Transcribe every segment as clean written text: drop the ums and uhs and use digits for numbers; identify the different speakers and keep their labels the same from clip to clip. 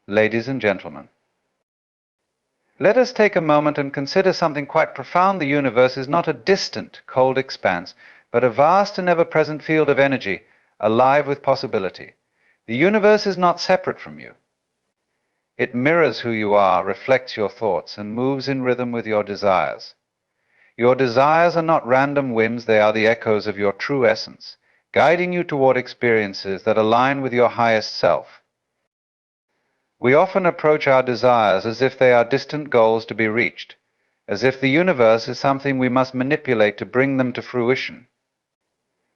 Speaker 1: Ladies and gentlemen, let us take a moment and consider something quite profound. The universe is not a distant, cold expanse, but a vast and ever-present field of energy, alive with possibility. The universe is not separate from you. It mirrors who you are, reflects your thoughts, and moves in rhythm with your desires. Your desires are not random whims, they are the echoes of your true essence, guiding you toward experiences that align with your highest self. We often approach our desires as if they are distant goals to be reached, as if the universe is something we must manipulate to bring them to fruition.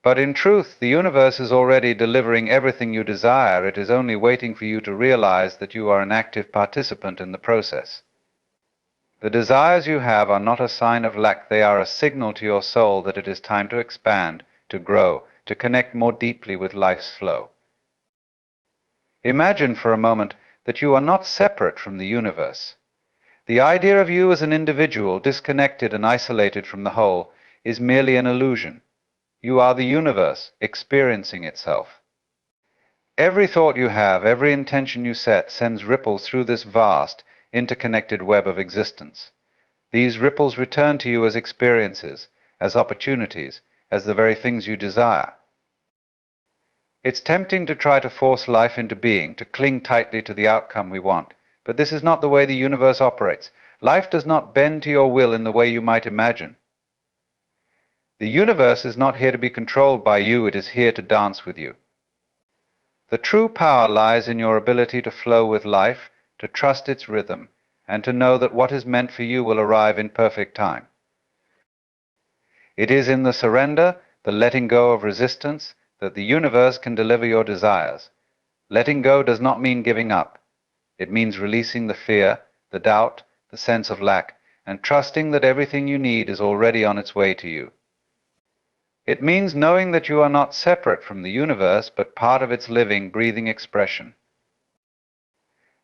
Speaker 1: But in truth, the universe is already delivering everything you desire. It is only waiting for you to realize that you are an active participant in the process. The desires you have are not a sign of lack, they are a signal to your soul that it is time to expand, to grow, to connect more deeply with life's flow. Imagine for a moment that you are not separate from the universe. The idea of you as an individual, disconnected and isolated from the whole, is merely an illusion. You are the universe, experiencing itself. Every thought you have, every intention you set, sends ripples through this vast, interconnected web of existence. These ripples return to you as experiences, as opportunities, as the very things you desire. It's tempting to try to force life into being, to cling tightly to the outcome we want, but this is not the way the universe operates. Life does not bend to your will in the way you might imagine. The universe is not here to be controlled by you, it is here to dance with you. The true power lies in your ability to flow with life, to trust its rhythm, and to know that what is meant for you will arrive in perfect time. It is in the surrender, the letting go of resistance, that the universe can deliver your desires. Letting go does not mean giving up. It means releasing the fear, the doubt, the sense of lack, and trusting that everything you need is already on its way to you. It means knowing that you are not separate from the universe, but part of its living, breathing expression.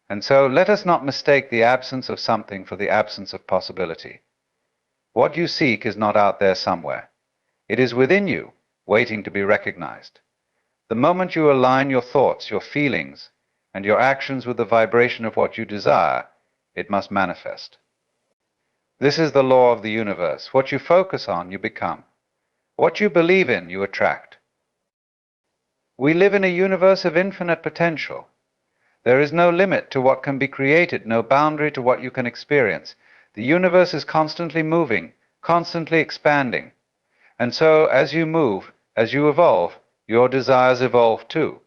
Speaker 1: And so let us not mistake the absence of something for the absence of possibility. What you seek is not out there somewhere. It is within you, waiting to be recognized. The moment you align your thoughts, your feelings, and your actions with the vibration of what you desire, it must manifest. This is the law of the universe. What you focus on, you become. What you believe in, you attract. We live in a universe of infinite potential. There is no limit to what can be created, no boundary to what you can experience. The universe is constantly moving, constantly expanding. And so, as you move, as you evolve, your desires evolve too.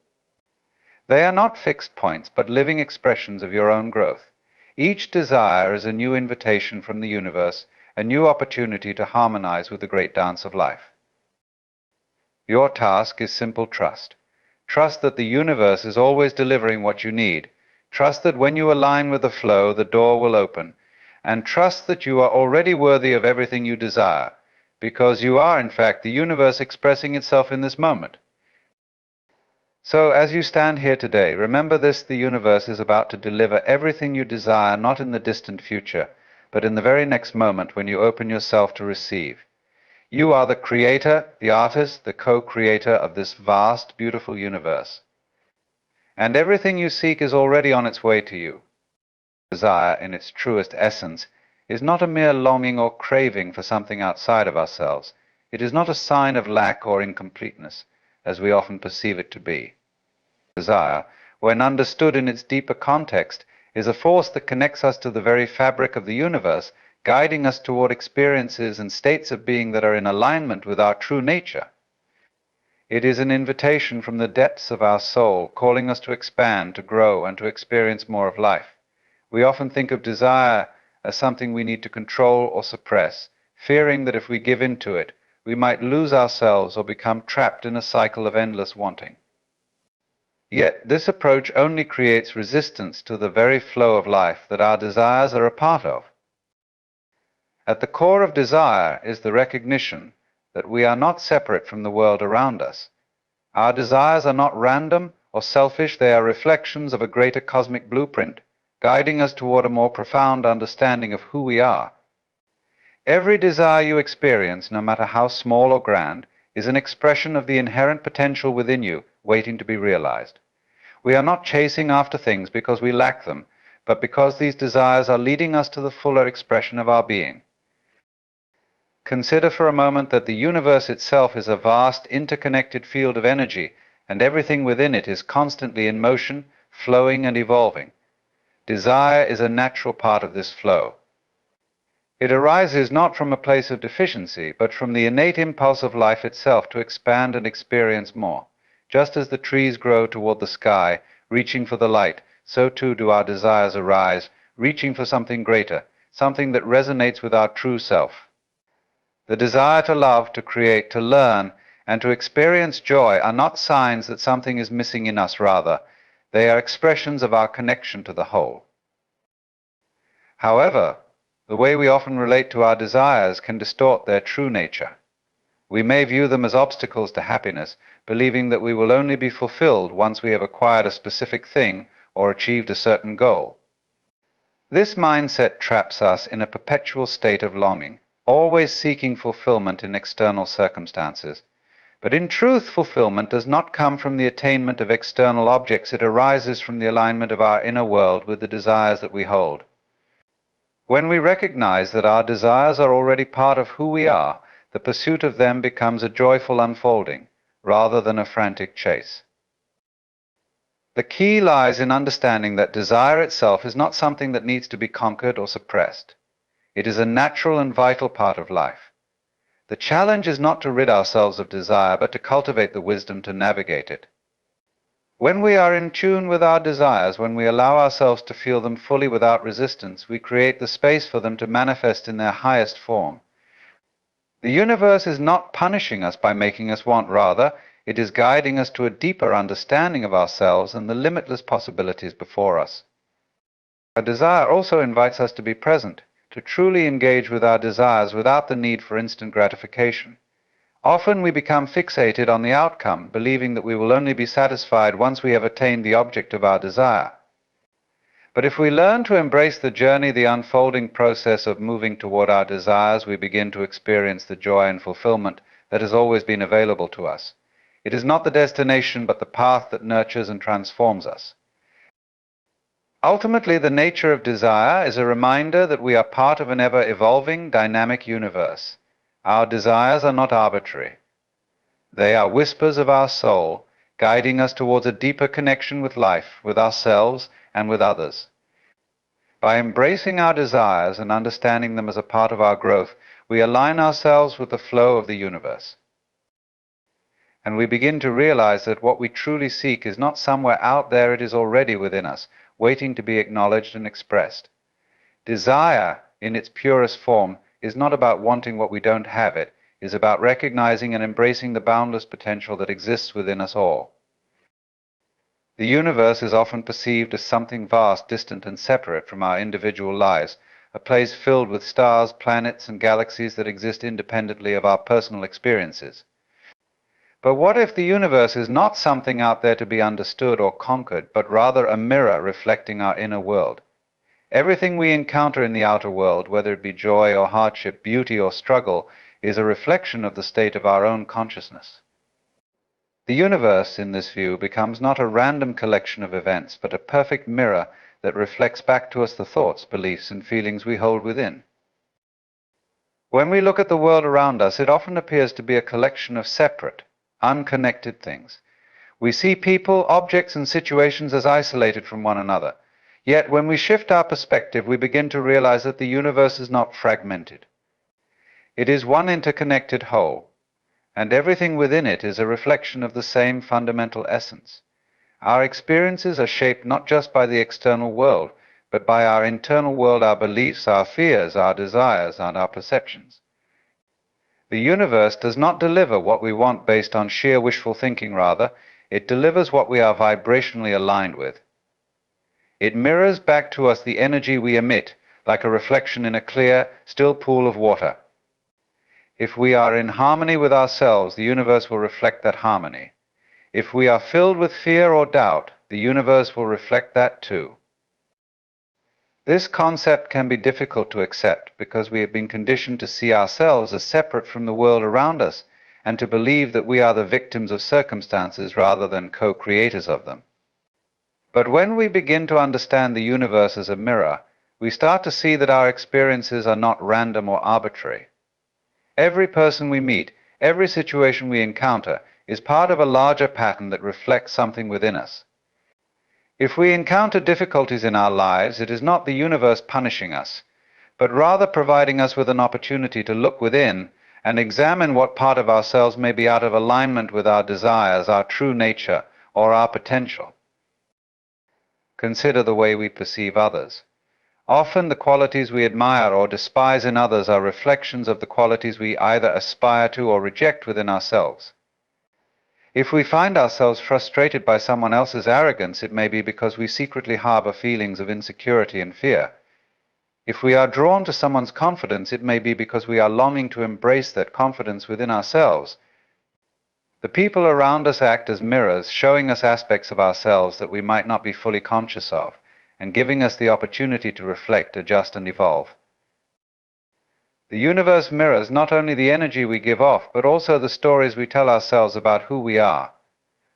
Speaker 1: They are not fixed points, but living expressions of your own growth. Each desire is a new invitation from the universe, a new opportunity to harmonize with the great dance of life. Your task is simple trust. Trust that the universe is always delivering what you need. Trust that when you align with the flow, the door will open. And trust that you are already worthy of everything you desire, because you are, in fact, the universe expressing itself in this moment. So, as you stand here today, remember this: the universe is about to deliver everything you desire, not in the distant future, but in the very next moment when you open yourself to receive. You are the creator, the artist, the co-creator of this vast, beautiful universe. And everything you seek is already on its way to you. Desire, in its truest essence, is not a mere longing or craving for something outside of ourselves. It is not a sign of lack or incompleteness, as we often perceive it to be. Desire, when understood in its deeper context, is a force that connects us to the very fabric of the universe, guiding us toward experiences and states of being that are in alignment with our true nature. It is an invitation from the depths of our soul, calling us to expand, to grow, and to experience more of life. We often think of desire as something we need to control or suppress, fearing that if we give in to it, we might lose ourselves or become trapped in a cycle of endless wanting. Yet this approach only creates resistance to the very flow of life that our desires are a part of. At the core of desire is the recognition that we are not separate from the world around us. Our desires are not random or selfish, they are reflections of a greater cosmic blueprint, guiding us toward a more profound understanding of who we are. Every desire you experience, no matter how small or grand, is an expression of the inherent potential within you, waiting to be realized. We are not chasing after things because we lack them, but because these desires are leading us to the fuller expression of our being. Consider for a moment that the universe itself is a vast, interconnected field of energy, and everything within it is constantly in motion, flowing and evolving. Desire is a natural part of this flow. It arises not from a place of deficiency, but from the innate impulse of life itself to expand and experience more. Just as the trees grow toward the sky, reaching for the light, so too do our desires arise, reaching for something greater, something that resonates with our true self. The desire to love, to create, to learn, and to experience joy are not signs that something is missing in us, rather, they are expressions of our connection to the whole. However, the way we often relate to our desires can distort their true nature. We may view them as obstacles to happiness, believing that we will only be fulfilled once we have acquired a specific thing or achieved a certain goal. This mindset traps us in a perpetual state of longing, always seeking fulfillment in external circumstances. But in truth, fulfillment does not come from the attainment of external objects. It arises from the alignment of our inner world with the desires that we hold. When we recognize that our desires are already part of who we are, the pursuit of them becomes a joyful unfolding, rather than a frantic chase. The key lies in understanding that desire itself is not something that needs to be conquered or suppressed. It is a natural and vital part of life. The challenge is not to rid ourselves of desire, but to cultivate the wisdom to navigate it. When we are in tune with our desires, when we allow ourselves to feel them fully without resistance, we create the space for them to manifest in their highest form. The universe is not punishing us by making us want, rather, it is guiding us to a deeper understanding of ourselves and the limitless possibilities before us. Our desire also invites us to be present, to truly engage with our desires without the need for instant gratification. Often we become fixated on the outcome, believing that we will only be satisfied once we have attained the object of our desire. But if we learn to embrace the journey, the unfolding process of moving toward our desires, we begin to experience the joy and fulfillment that has always been available to us. It is not the destination, but the path that nurtures and transforms us. Ultimately, the nature of desire is a reminder that we are part of an ever-evolving, dynamic universe. Our desires are not arbitrary. They are whispers of our soul, guiding us towards a deeper connection with life, with ourselves, and with others. By embracing our desires and understanding them as a part of our growth, we align ourselves with the flow of the universe. And we begin to realize that what we truly seek is not somewhere out there, it is already within us, waiting to be acknowledged and expressed. Desire, in its purest form, is not about wanting what we don't have. It is about recognizing and embracing the boundless potential that exists within us all. The universe is often perceived as something vast, distant, and separate from our individual lives, a place filled with stars, planets, and galaxies that exist independently of our personal experiences. But what if the universe is not something out there to be understood or conquered, but rather a mirror reflecting our inner world? Everything we encounter in the outer world, whether it be joy or hardship, beauty or struggle, is a reflection of the state of our own consciousness. The universe, in this view, becomes not a random collection of events, but a perfect mirror that reflects back to us the thoughts, beliefs, and feelings we hold within. When we look at the world around us, it often appears to be a collection of separate, unconnected things. We see people, objects, and situations as isolated from one another. Yet when we shift our perspective, we begin to realize that the universe is not fragmented. It is one interconnected whole, and everything within it is a reflection of the same fundamental essence. Our experiences are shaped not just by the external world, but by our internal world, our beliefs, our fears, our desires, and our perceptions. The universe does not deliver what we want based on sheer wishful thinking, rather, it delivers what we are vibrationally aligned with. It mirrors back to us the energy we emit, like a reflection in a clear, still pool of water. If we are in harmony with ourselves, the universe will reflect that harmony. If we are filled with fear or doubt, the universe will reflect that too. This concept can be difficult to accept because we have been conditioned to see ourselves as separate from the world around us and to believe that we are the victims of circumstances rather than co-creators of them. But when we begin to understand the universe as a mirror, we start to see that our experiences are not random or arbitrary. Every person we meet, every situation we encounter, is part of a larger pattern that reflects something within us. If we encounter difficulties in our lives, it is not the universe punishing us, but rather providing us with an opportunity to look within and examine what part of ourselves may be out of alignment with our desires, our true nature, or our potential. Consider the way we perceive others. Often the qualities we admire or despise in others are reflections of the qualities we either aspire to or reject within ourselves. If we find ourselves frustrated by someone else's arrogance, it may be because we secretly harbor feelings of insecurity and fear. If we are drawn to someone's confidence, it may be because we are longing to embrace that confidence within ourselves. The people around us act as mirrors, showing us aspects of ourselves that we might not be fully conscious of, and giving us the opportunity to reflect, adjust, and evolve. The universe mirrors not only the energy we give off, but also the stories we tell ourselves about who we are.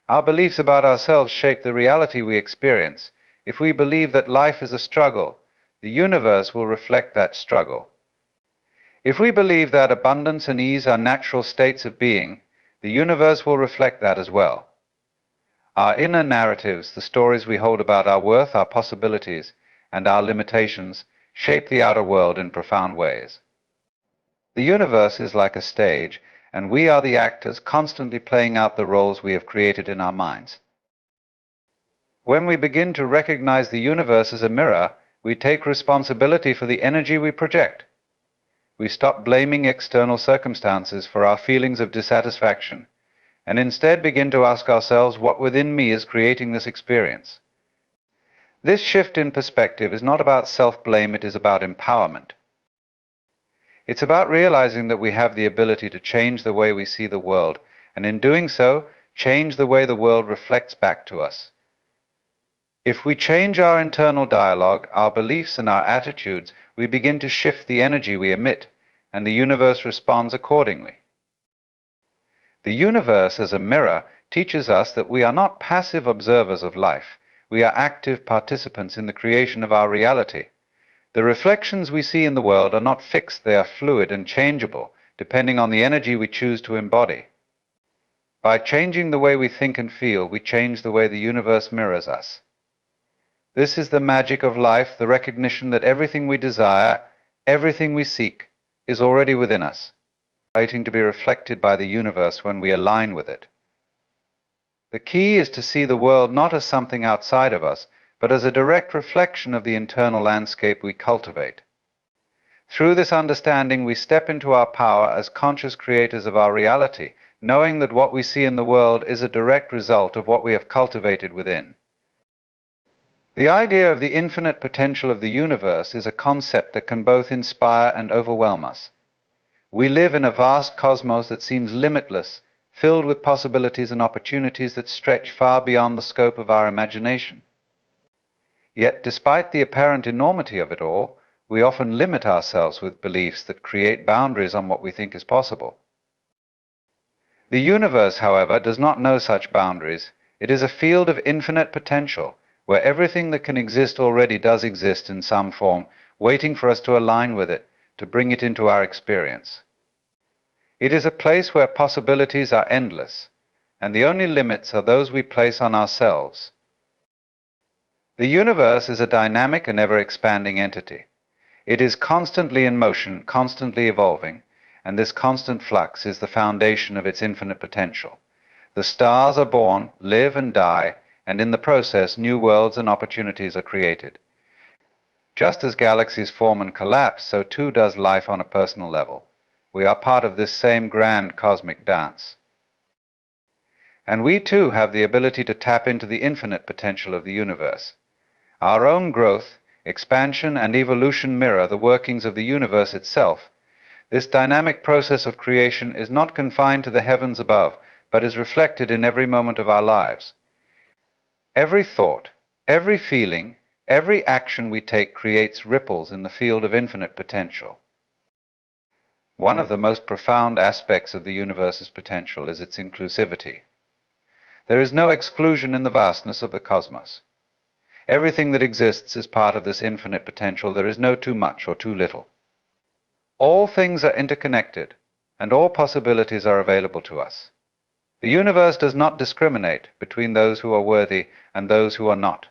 Speaker 1: Our beliefs about ourselves shape the reality we experience. If we believe that life is a struggle, the universe will reflect that struggle. If we believe that abundance and ease are natural states of being, the universe will reflect that as well. Our inner narratives, the stories we hold about our worth, our possibilities, and our limitations, shape the outer world in profound ways. The universe is like a stage, and we are the actors constantly playing out the roles we have created in our minds. When we begin to recognize the universe as a mirror, we take responsibility for the energy we project. We stop blaming external circumstances for our feelings of dissatisfaction, and instead begin to ask ourselves what within me is creating this experience. This shift in perspective is not about self-blame, it is about empowerment. It's about realizing that we have the ability to change the way we see the world, and in doing so, change the way the world reflects back to us. If we change our internal dialogue, our beliefs and our attitudes, we begin to shift the energy we emit, and the universe responds accordingly. The universe as a mirror teaches us that we are not passive observers of life. We are active participants in the creation of our reality. The reflections we see in the world are not fixed, they are fluid and changeable, depending on the energy we choose to embody. By changing the way we think and feel, we change the way the universe mirrors us. This is the magic of life, the recognition that everything we desire, everything we seek, is already within us, waiting to be reflected by the universe when we align with it. The key is to see the world not as something outside of us, but as a direct reflection of the internal landscape we cultivate. Through this understanding, we step into our power as conscious creators of our reality, knowing that what we see in the world is a direct result of what we have cultivated within. The idea of the infinite potential of the universe is a concept that can both inspire and overwhelm us. We live in a vast cosmos that seems limitless, filled with possibilities and opportunities that stretch far beyond the scope of our imagination. Yet, despite the apparent enormity of it all, we often limit ourselves with beliefs that create boundaries on what we think is possible. The universe, however, does not know such boundaries. It is a field of infinite potential, where everything that can exist already does exist in some form, waiting for us to align with it, to bring it into our experience. It is a place where possibilities are endless, and the only limits are those we place on ourselves. The universe is a dynamic and ever-expanding entity. It is constantly in motion, constantly evolving, and this constant flux is the foundation of its infinite potential. The stars are born, live and die, and in the process, new worlds and opportunities are created. Just as galaxies form and collapse, so too does life on a personal level. We are part of this same grand cosmic dance. And we too have the ability to tap into the infinite potential of the universe. Our own growth, expansion, and evolution mirror the workings of the universe itself. This dynamic process of creation is not confined to the heavens above, but is reflected in every moment of our lives. Every thought, every feeling, every action we take creates ripples in the field of infinite potential. One of the most profound aspects of the universe's potential is its inclusivity. There is no exclusion in the vastness of the cosmos. Everything that exists is part of this infinite potential. There is no too much or too little. All things are interconnected, and all possibilities are available to us. The universe does not discriminate between those who are worthy and those who are not.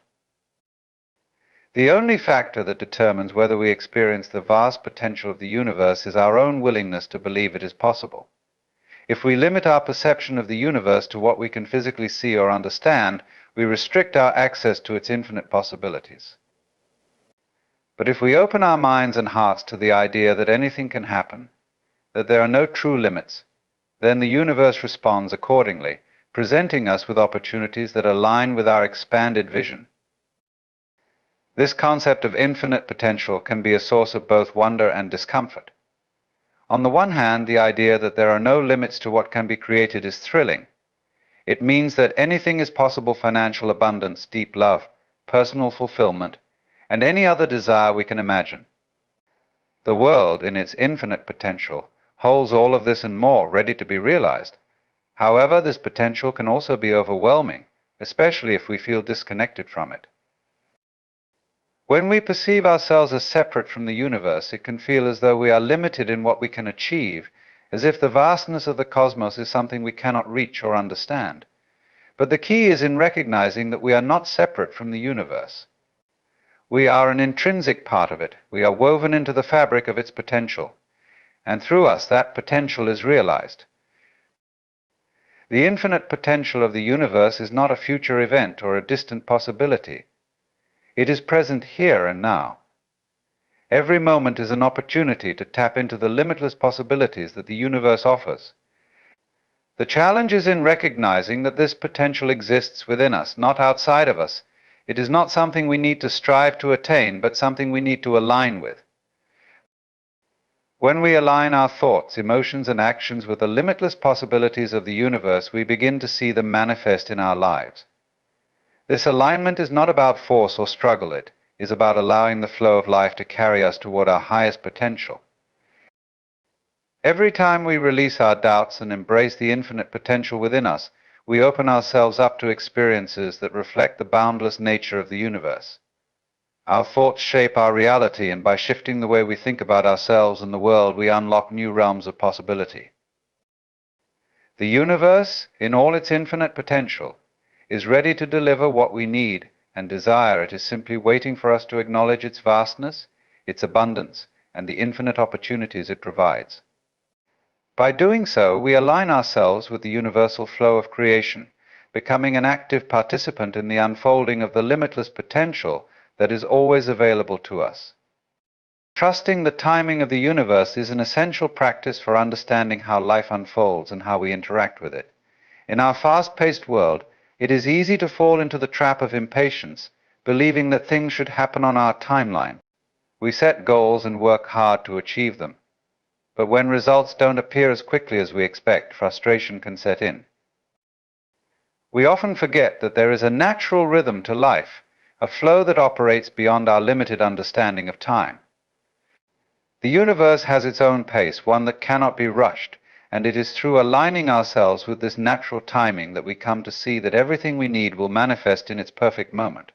Speaker 1: The only factor that determines whether we experience the vast potential of the universe is our own willingness to believe it is possible. If we limit our perception of the universe to what we can physically see or understand, we restrict our access to its infinite possibilities. But if we open our minds and hearts to the idea that anything can happen, that there are no true limits, then the universe responds accordingly, presenting us with opportunities that align with our expanded vision. This concept of infinite potential can be a source of both wonder and discomfort. On the one hand, the idea that there are no limits to what can be created is thrilling. It means that anything is possible: financial abundance, deep love, personal fulfillment, and any other desire we can imagine. The world, in its infinite potential, holds all of this and more, ready to be realized. However, this potential can also be overwhelming, especially if we feel disconnected from it. When we perceive ourselves as separate from the universe, it can feel as though we are limited in what we can achieve, as if the vastness of the cosmos is something we cannot reach or understand. But the key is in recognizing that we are not separate from the universe. We are an intrinsic part of it. We are woven into the fabric of its potential, and through us that potential is realized. The infinite potential of the universe is not a future event or a distant possibility. It is present here and now. Every moment is an opportunity to tap into the limitless possibilities that the universe offers. The challenge is in recognizing that this potential exists within us, not outside of us. It is not something we need to strive to attain, but something we need to align with. When we align our thoughts, emotions, and actions with the limitless possibilities of the universe, we begin to see them manifest in our lives. This alignment is not about force or struggle. It is about allowing the flow of life to carry us toward our highest potential. Every time we release our doubts and embrace the infinite potential within us, we open ourselves up to experiences that reflect the boundless nature of the universe. Our thoughts shape our reality, and by shifting the way we think about ourselves and the world, we unlock new realms of possibility. The universe, in all its infinite potential, is ready to deliver what we need and desire. It is simply waiting for us to acknowledge its vastness, its abundance, and the infinite opportunities it provides. By doing so, we align ourselves with the universal flow of creation, becoming an active participant in the unfolding of the limitless potential that is always available to us. Trusting the timing of the universe is an essential practice for understanding how life unfolds and how we interact with it. In our fast-paced world, it is easy to fall into the trap of impatience, believing that things should happen on our timeline. We set goals and work hard to achieve them. But when results don't appear as quickly as we expect, frustration can set in. We often forget that there is a natural rhythm to life, a flow that operates beyond our limited understanding of time. The universe has its own pace, one that cannot be rushed, and it is through aligning ourselves with this natural timing that we come to see that everything we need will manifest in its perfect moment.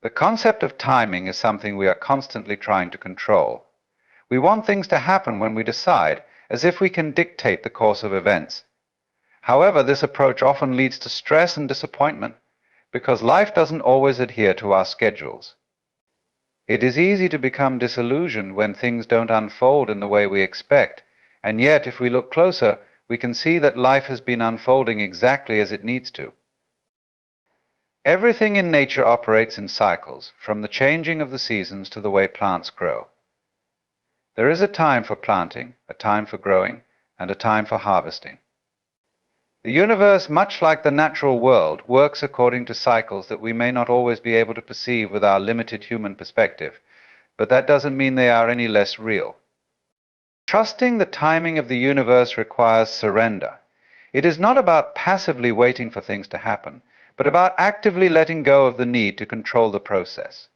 Speaker 1: The concept of timing is something we are constantly trying to control. We want things to happen when we decide, as if we can dictate the course of events. However, this approach often leads to stress and disappointment, because life doesn't always adhere to our schedules. It is easy to become disillusioned when things don't unfold in the way we expect, and yet, if we look closer, we can see that life has been unfolding exactly as it needs to. Everything in nature operates in cycles, from the changing of the seasons to the way plants grow. There is a time for planting, a time for growing, and a time for harvesting. The universe, much like the natural world, works according to cycles that we may not always be able to perceive with our limited human perspective, but that doesn't mean they are any less real. Trusting the timing of the universe requires surrender. It is not about passively waiting for things to happen, but about actively letting go of the need to control the process.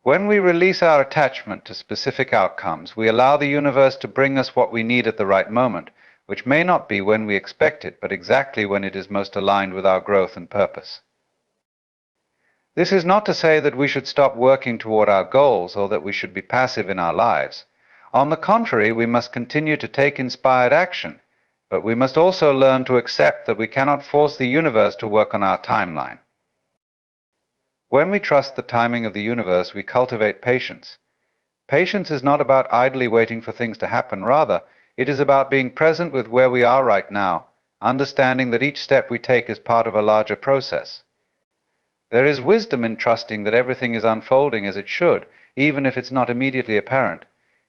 Speaker 1: When we release our attachment to specific outcomes, we allow the universe to bring us what we need at the right moment, which may not be when we expect it, but exactly when it is most aligned with our growth and purpose. This is not to say that we should stop working toward our goals or that we should be passive in our lives. On the contrary, we must continue to take inspired action, but we must also learn to accept that we cannot force the universe to work on our timeline. When we trust the timing of the universe, we cultivate patience. Patience is not about idly waiting for things to happen. Rather, it is about being present with where we are right now, understanding that each step we take is part of a larger process. There is wisdom in trusting that everything is unfolding as it should, even if it's not immediately apparent.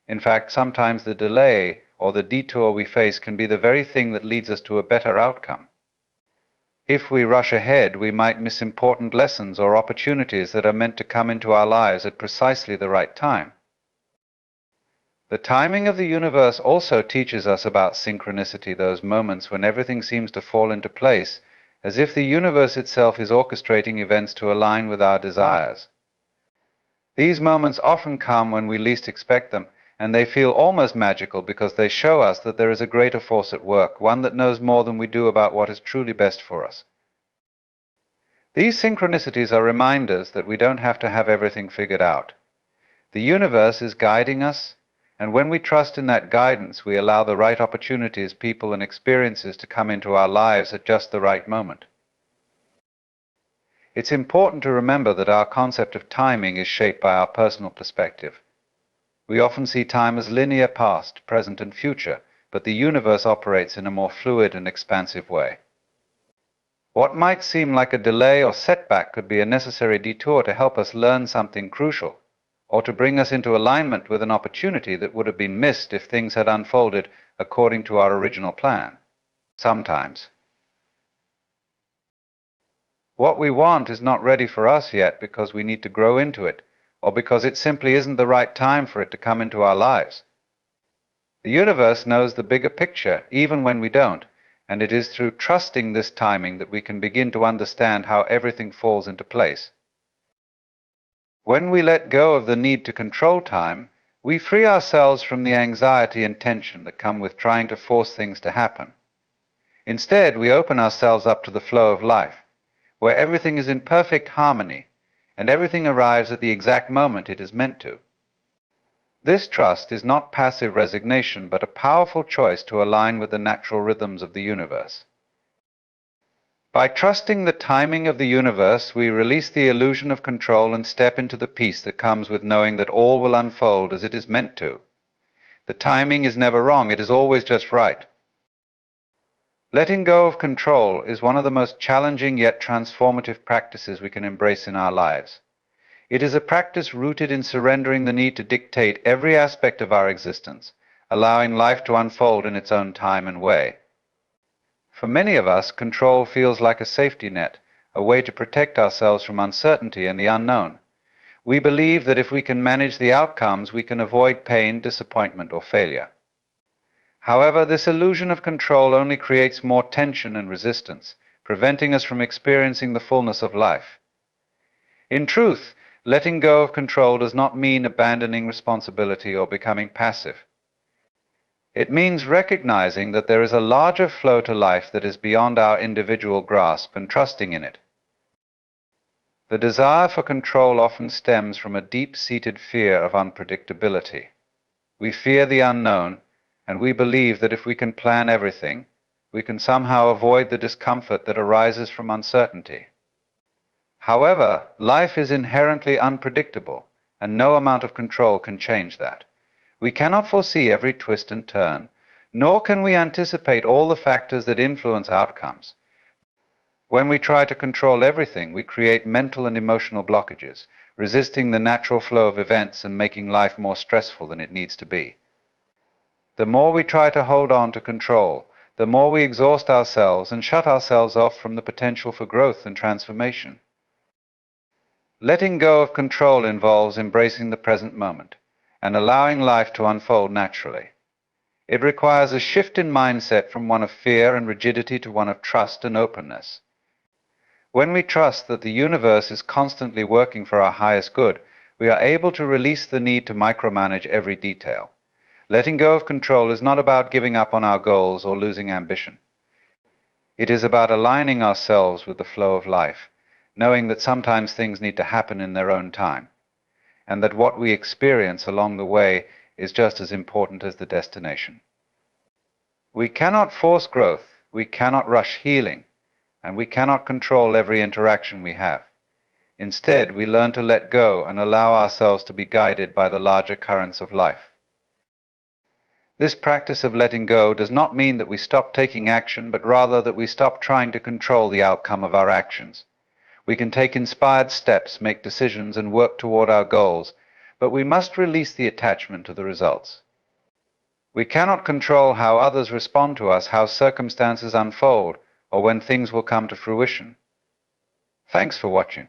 Speaker 1: In fact, sometimes the delay or the detour we face can be the very thing that leads us to a better outcome. If we rush ahead, we might miss important lessons or opportunities that are meant to come into our lives at precisely the right time. The timing of the universe also teaches us about synchronicity, those moments when everything seems to fall into place, as if the universe itself is orchestrating events to align with our desires. These moments often come when we least expect them, and they feel almost magical because they show us that there is a greater force at work, one that knows more than we do about what is truly best for us. These synchronicities are reminders that we don't have to have everything figured out. The universe is guiding us, and when we trust in that guidance, we allow the right opportunities, people, and experiences to come into our lives at just the right moment. It's important to remember that our concept of timing is shaped by our personal perspective. We often see time as linear, past, present, and future, but the universe operates in a more fluid and expansive way. What might seem like a delay or setback could be a necessary detour to help us learn something crucial, or to bring us into alignment with an opportunity that would have been missed if things had unfolded according to our original plan. Sometimes what we want is not ready for us yet because we need to grow into it, or because it simply isn't the right time for it to come into our lives. The universe knows the bigger picture, even when we don't, and it is through trusting this timing that we can begin to understand how everything falls into place. When we let go of the need to control time, we free ourselves from the anxiety and tension that come with trying to force things to happen. Instead, we open ourselves up to the flow of life, where everything is in perfect harmony, and everything arrives at the exact moment it is meant to. This trust is not passive resignation, but a powerful choice to align with the natural rhythms of the universe. By trusting the timing of the universe, we release the illusion of control and step into the peace that comes with knowing that all will unfold as it is meant to. The timing is never wrong, it is always just right. Letting go of control is one of the most challenging yet transformative practices we can embrace in our lives. It is a practice rooted in surrendering the need to dictate every aspect of our existence, allowing life to unfold in its own time and way. For many of us, control feels like a safety net, a way to protect ourselves from uncertainty and the unknown. We believe that if we can manage the outcomes, we can avoid pain, disappointment, or failure. However, this illusion of control only creates more tension and resistance, preventing us from experiencing the fullness of life. In truth, letting go of control does not mean abandoning responsibility or becoming passive. It means recognizing that there is a larger flow to life that is beyond our individual grasp and trusting in it. The desire for control often stems from a deep-seated fear of unpredictability. We fear the unknown, and we believe that if we can plan everything, we can somehow avoid the discomfort that arises from uncertainty. However, life is inherently unpredictable, and no amount of control can change that. We cannot foresee every twist and turn, nor can we anticipate all the factors that influence outcomes. When we try to control everything, we create mental and emotional blockages, resisting the natural flow of events and making life more stressful than it needs to be. The more we try to hold on to control, the more we exhaust ourselves and shut ourselves off from the potential for growth and transformation. Letting go of control involves embracing the present moment and allowing life to unfold naturally. It requires a shift in mindset from one of fear and rigidity to one of trust and openness. When we trust that the universe is constantly working for our highest good, we are able to release the need to micromanage every detail. Letting go of control is not about giving up on our goals or losing ambition. It is about aligning ourselves with the flow of life, knowing that sometimes things need to happen in their own time, and that what we experience along the way is just as important as the destination. We cannot force growth, we cannot rush healing, and we cannot control every interaction we have. Instead, we learn to let go and allow ourselves to be guided by the larger currents of life. This practice of letting go does not mean that we stop taking action, but rather that we stop trying to control the outcome of our actions. We can take inspired steps, make decisions, and work toward our goals, but we must release the attachment to the results. We cannot control how others respond to us, how circumstances unfold, or when things will come to fruition. Thanks for watching.